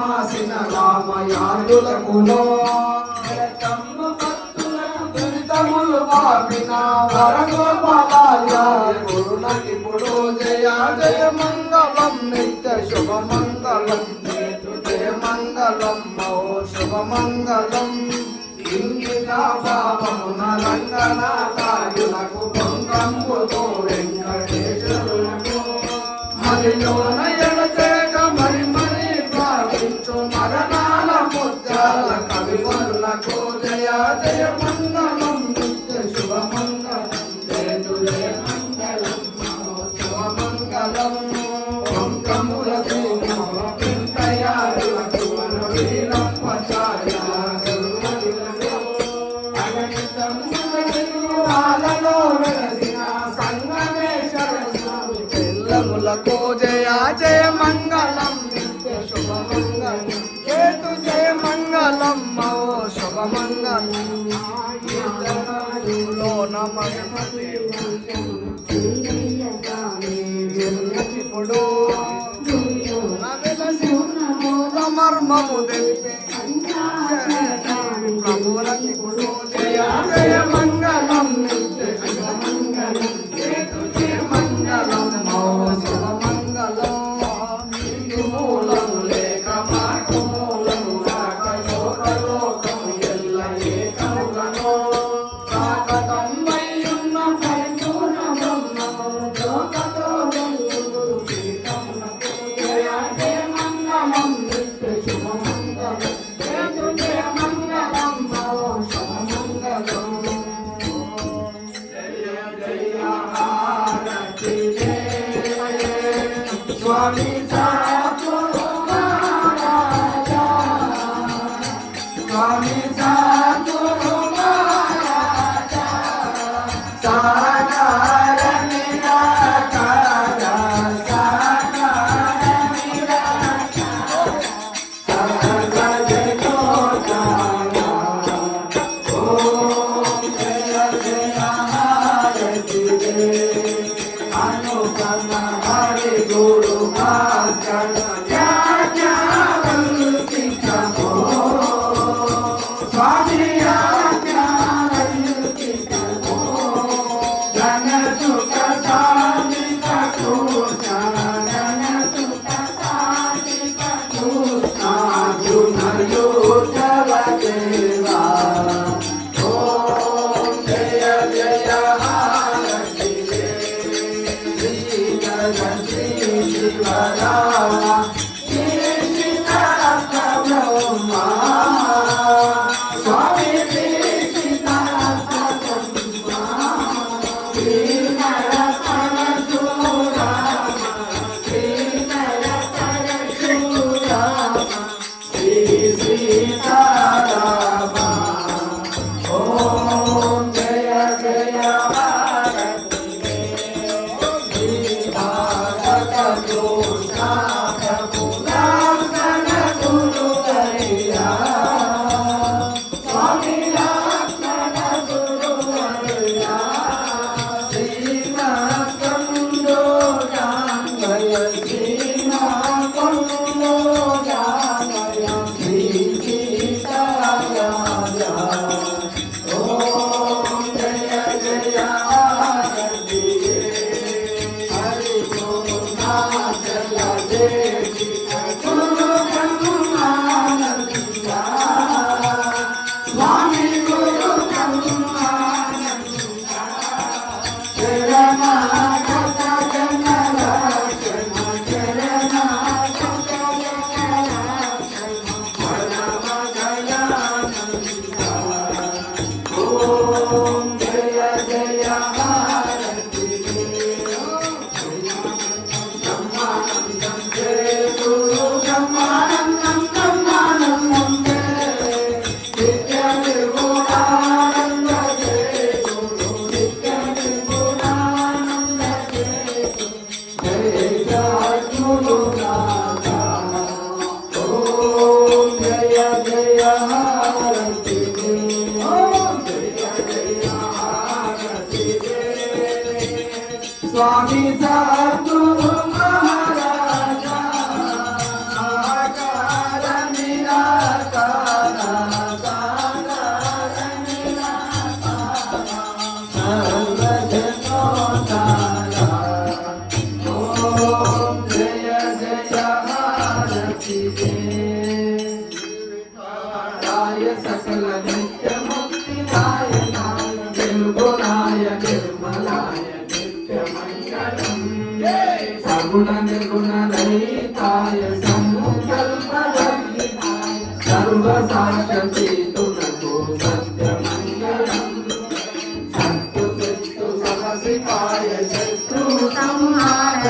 మాసిన రామయాదులకునో దురితములు పాపిన వరగోపాలాయ గురునకిప్పుడు జయ జయ మంగళం నిత్య శుభమంగళం జయ మంగళం ఓ శుభమంగళం ఇంగిత భావమున రంగనాథాయులకు పొంగంబుతో వెంకటేశ్వరులకు మరిలోన ఎడతేక మరి మరి భావించు మరణాల ముద్దాల కవివరులకు జయ జయ మంగళం నిత్య శుభమంగళం జయ జయ మంగళం శుభమంగళం పొంగముల పింతయారులకు వీరప్పచార్య పిల్లములకు జయ జయ మంగళం నిత్య శుభమంగళం కేతు జయ మంగళం ఓ శుభమంగళం ఇప్పుడు మర్మము తెలిపే ప్రభువులకిప్పుడు జయ జయ మంగళం నిత్య శుభమంగళం కేతు జయ మంగళం ఓ శుభమంగళం మూలం లేక మాకు మూలము రాక లోకము ఎల్ల ఏకములను కాకతం వయ్యున్న పరిపూర్ణ బ్రహ్మము లోకతో వెలుగురు పీఠమునకు జయ జయ మంగళం నిత్య శుభమంగళం కేతు జయ మంగళం ఓ శుభమంగళం సాక్షి తునకు సత్యమంగళం సత్తు శత్రు సమసిపాయ శత్రు సంహార